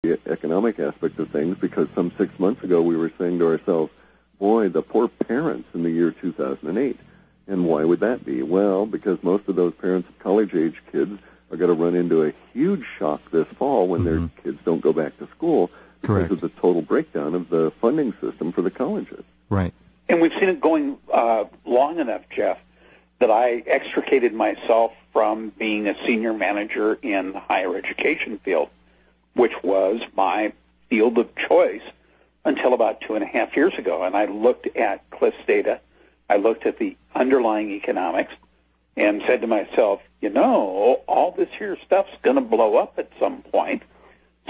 the economic aspect of things, because some 6 months ago we were saying to ourselves, boy, the poor parents in the year 2008. And why would that be? Well, because most of those parents of college-age kids are going to run into a huge shock this fall when their kids don't go back to school because of the total breakdown of the funding system for the colleges. Right. And we've seen it going long enough, Jeff, that I extricated myself from being a senior manager in the higher education field, which was my field of choice until about 2.5 years ago. And I looked at Clif's data, I looked at the underlying economics, and said to myself, you know, all this here stuff's going to blow up at some point,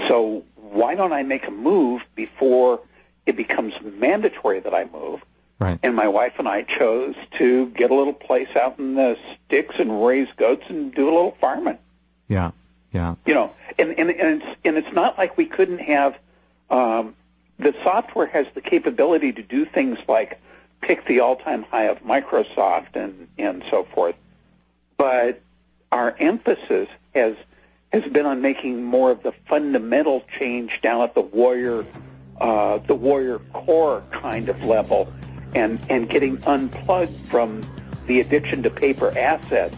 so why don't I make a move before it becomes mandatory that I move? Right. And my wife and I chose to get a little place out in the sticks and raise goats and do a little farming. Yeah, yeah. You know, and it's not like we couldn't have. The software has the capability to do things like pick the all-time high of Microsoft and so forth, but our emphasis has been on making more of the fundamental change down at the warrior core kind of level, and getting unplugged from the addiction to paper assets,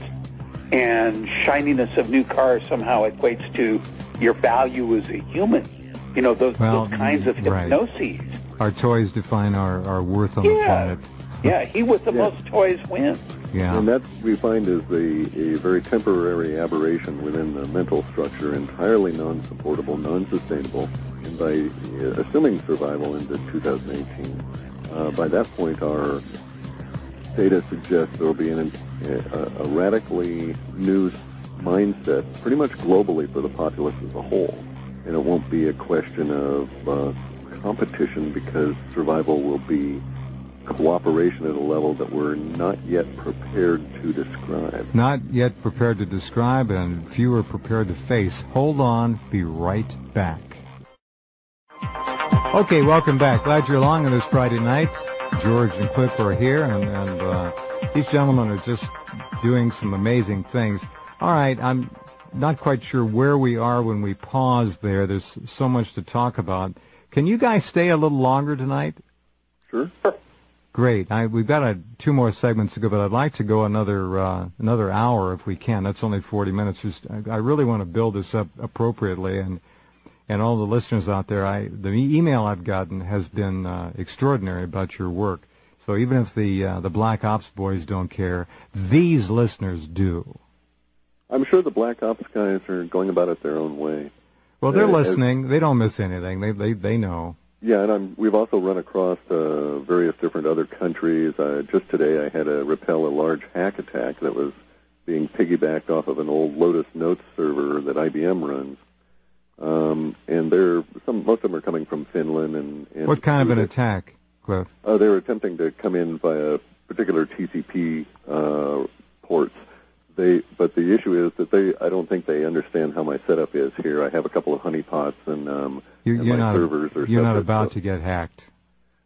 and shininess of new cars somehow equates to your value as a human. You know, those kinds of hypnoses. Right. Our toys define our worth on the planet. Yeah, he with the most toys wins. Yeah. And that, we find, is a very temporary aberration within the mental structure, entirely non-supportable, non-sustainable, and by assuming survival into 2018. By that point, our data suggests there will be a radically new mindset, pretty much globally for the populace as a whole. And it won't be a question of competition, because survival will be cooperation at a level that we're not yet prepared to describe. Not yet prepared to describe, and few are prepared to face. Hold on, be right back. Okay, welcome back. Glad you're along on this Friday night. George and Clif are here, and these gentlemen are just doing some amazing things. All right, I'm not quite sure where we are when we pause there. There's so much to talk about. Can you guys stay a little longer tonight? Sure. Great. We've got 2 more segments to go, but I'd like to go another hour if we can. That's only 40 minutes. I really want to build this up appropriately, and all the listeners out there, the email I've gotten has been extraordinary about your work. So even if the Black Ops boys don't care, these listeners do. I'm sure the Black Ops guys are going about it their own way. Well, they're listening. They don't miss anything. They know. Yeah, and we've also run across various different other countries. Just today I had to repel a large hack attack that was being piggybacked off of an old Lotus Notes server that IBM runs. And most of them are coming from Finland. And what kind of an attack, Clif? They were attempting to come in via particular TCP ports. But the issue is that I don't think they understand how my setup is here. I have a couple of honeypots, and my servers are. You're not about to get hacked.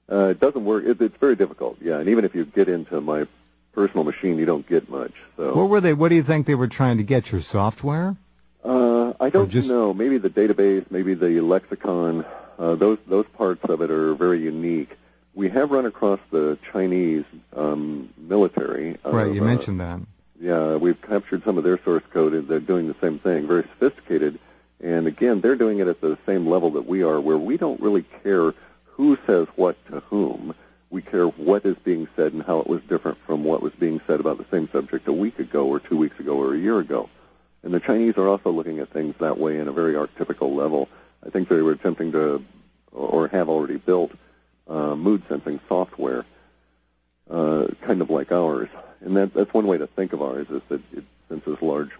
It doesn't work. It's very difficult. Yeah, and even if you get into my personal machine, you don't get much. So. What do you think they were trying to get? Your software? I don't know. Maybe the database, maybe the lexicon. Those parts of it are very unique. We have run across the Chinese military. Right, you mentioned that. Yeah, we've captured some of their source code, and they're doing the same thing, very sophisticated. And again, they're doing it at the same level that we are, where we don't really care who says what to whom. We care what is being said and how it was different from what was being said about the same subject a week ago or 2 weeks ago or a year ago. And the Chinese are also looking at things that way in a very archetypical level. I think they were attempting to, or have already built, mood sensing software, kind of like ours. And that's one way to think of ours, is that it senses large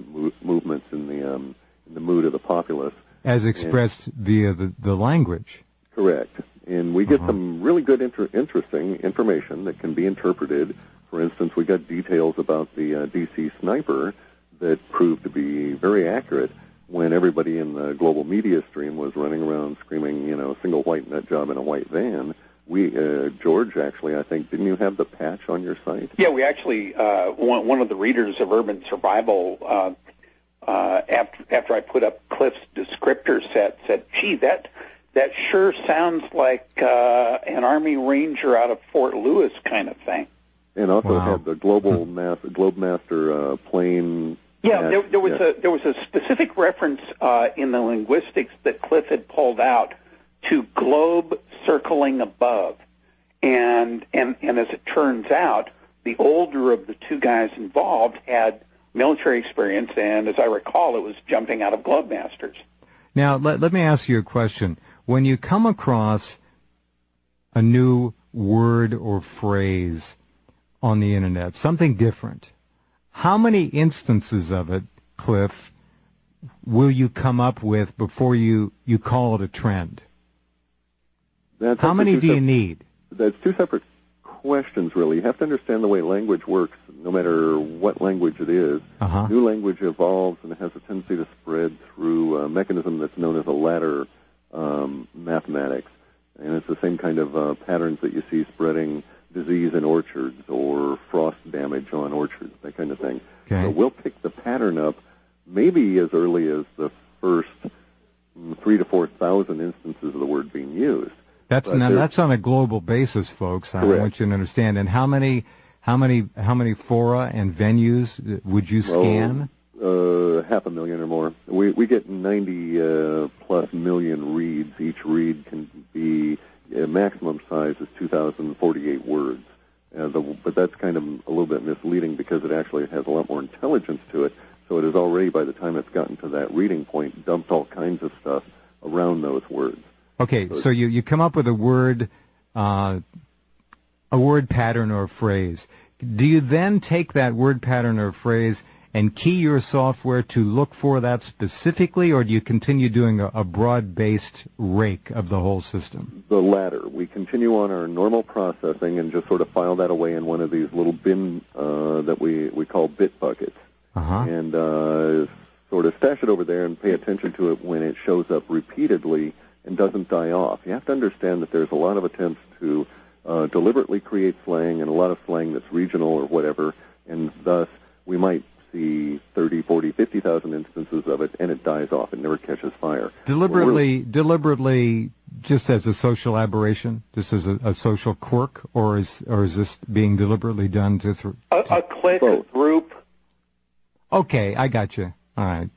movements in the mood of the populace. As expressed via the language. Correct. And we get some really good, interesting information that can be interpreted. For instance, we got details about the DC sniper that proved to be very accurate when everybody in the global media stream was running around screaming, single white nut job in a white van. George, actually, I think, didn't you have the patch on your site? Yeah, we actually, one of the readers of Urban Survival after I put up Clif's descriptor set, said, "Gee, that sure sounds like an Army Ranger out of Fort Lewis kind of thing." And also Wow. had the Globemaster plane. Yeah, there was a specific reference in the linguistics that Clif had pulled out to globe circling above, and as it turns out, the older of the two guys involved had military experience, and as I recall, it was jumping out of Globemasters. Now, let me ask you a question. When you come across a new word or phrase on the Internet, something different, how many instances of it, Clif, will you come up with before you call it a trend? How many do you need? That's two separate questions, really. You have to understand the way language works, no matter what language it is. New language evolves and it has a tendency to spread through a mechanism that's known as a ladder mathematics. And it's the same kind of patterns that you see spreading disease in orchards or frost damage on orchards, that kind of thing. Okay. So we'll pick the pattern up maybe as early as the first 3,000 to 4,000 instances of the word being used. That's on a global basis, folks. I want you to understand. And how many fora and venues would you scan? 500,000 or more. We get 90 plus million reads. Each read can be maximum size is 2,048 words. But that's kind of a little bit misleading because it actually has a lot more intelligence to it. So it has already, by the time it's gotten to that reading point, dumped all kinds of stuff around those words. Okay, so you come up with a word pattern or a phrase. Do you then take that word pattern or phrase and key your software to look for that specifically, or do you continue doing a broad-based rake of the whole system? The latter. We continue on our normal processing and just sort of file that away in one of these little bin that we call bit buckets. And sort of stash it over there and pay attention to it when it shows up repeatedly and doesn't die off. You have to understand that there's a lot of attempts to deliberately create slang, and a lot of slang that's regional or whatever, and thus we might see 30, 40, 50,000 instances of it, and it dies off. It never catches fire. Deliberately, just as a social aberration, just as a social quirk, or is this being deliberately done to a clique, a group? Okay, I got you. All right.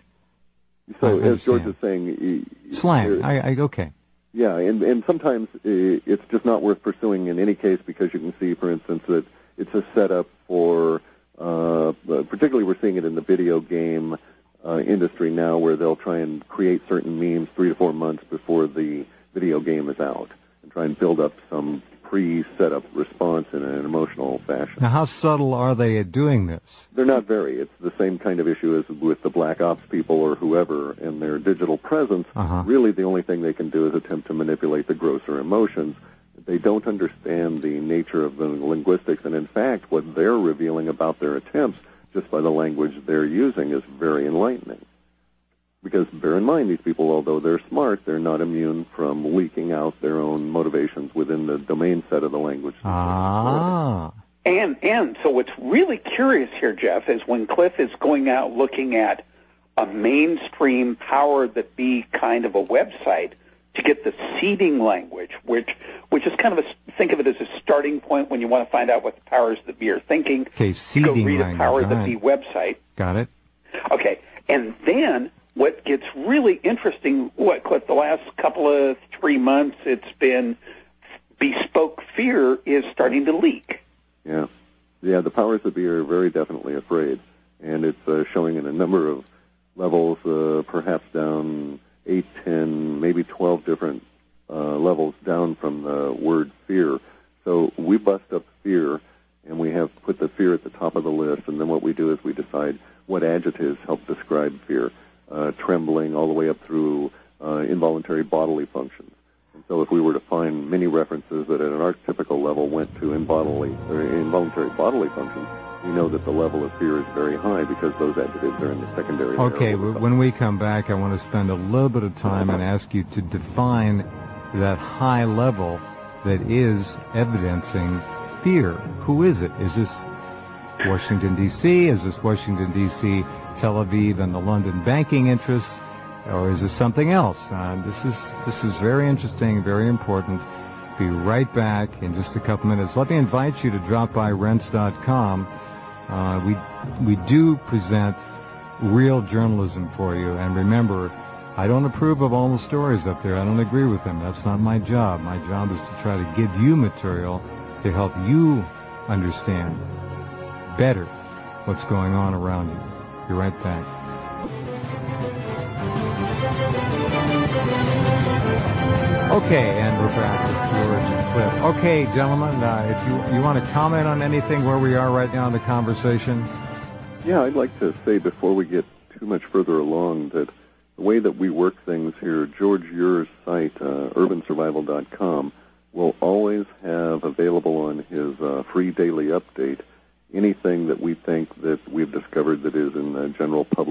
So as George is saying, slang. Okay. Yeah, and sometimes it's just not worth pursuing in any case because you can see, for instance, that it's a setup for, particularly we're seeing it in the video game industry now, where they'll try and create certain memes 3 to 4 months before the video game is out and try and build up some pre-set-up response in an emotional fashion. Now, how subtle are they at doing this? They're not very. It's the same kind of issue as with the Black Ops people or whoever and their digital presence. Really, the only thing they can do is attempt to manipulate the grosser emotions. They don't understand the nature of the linguistics, and in fact, what they're revealing about their attempts, just by the language they're using, is very enlightening. Because bear in mind, these people, although they're smart, they're not immune from leaking out their own motivations within the domain set of the language. And so what's really curious here, Jeff, is when Clif is going out looking at a mainstream power-that-be kind of a website to get the seeding language, which is kind of think of it as a starting point when you want to find out what the powers that be are thinking. Okay, seeding language. Go read language, a power-that-be website. Got it. Okay, and then what gets really interesting, Clif, the last couple of 3 months, it's been bespoke fear is starting to leak. Yeah, the powers that be are very definitely afraid, and it's showing in a number of levels, perhaps down 8, 10, maybe 12 different levels down from the word fear. So we bust up fear, and we have put the fear at the top of the list, and then what we do is we decide what adjectives help describe fear. Trembling all the way up through involuntary bodily functions. And so if we were to find many references that at an archetypical level went to involuntary bodily functions, we know that the level of fear is very high because those adjectives are in the secondary. Okay, when we come back, I want to spend a little bit of time and ask you to define that high level that is evidencing fear. Who is it? Is this Washington, D.C.? Is this Washington, D.C. Tel Aviv and the London banking interests, or is this something else? This is very interesting, very important. Be right back in just a couple minutes. Let me invite you to drop by Rense.com. We do present real journalism for you, and remember, I don't approve of all the stories up there. I don't agree with them. That's not my job. My job is to try to give you material to help you understand better what's going on around you. Be right back. Okay, and we're back with George and Clif. Okay, gentlemen, if you want to comment on anything where we are right now in the conversation. Yeah, I'd like to say before we get too much further along that the way that we work things here, George, your site, urbansurvival.com, will always have available on his free daily update anything that we think that we've discovered that is in the general public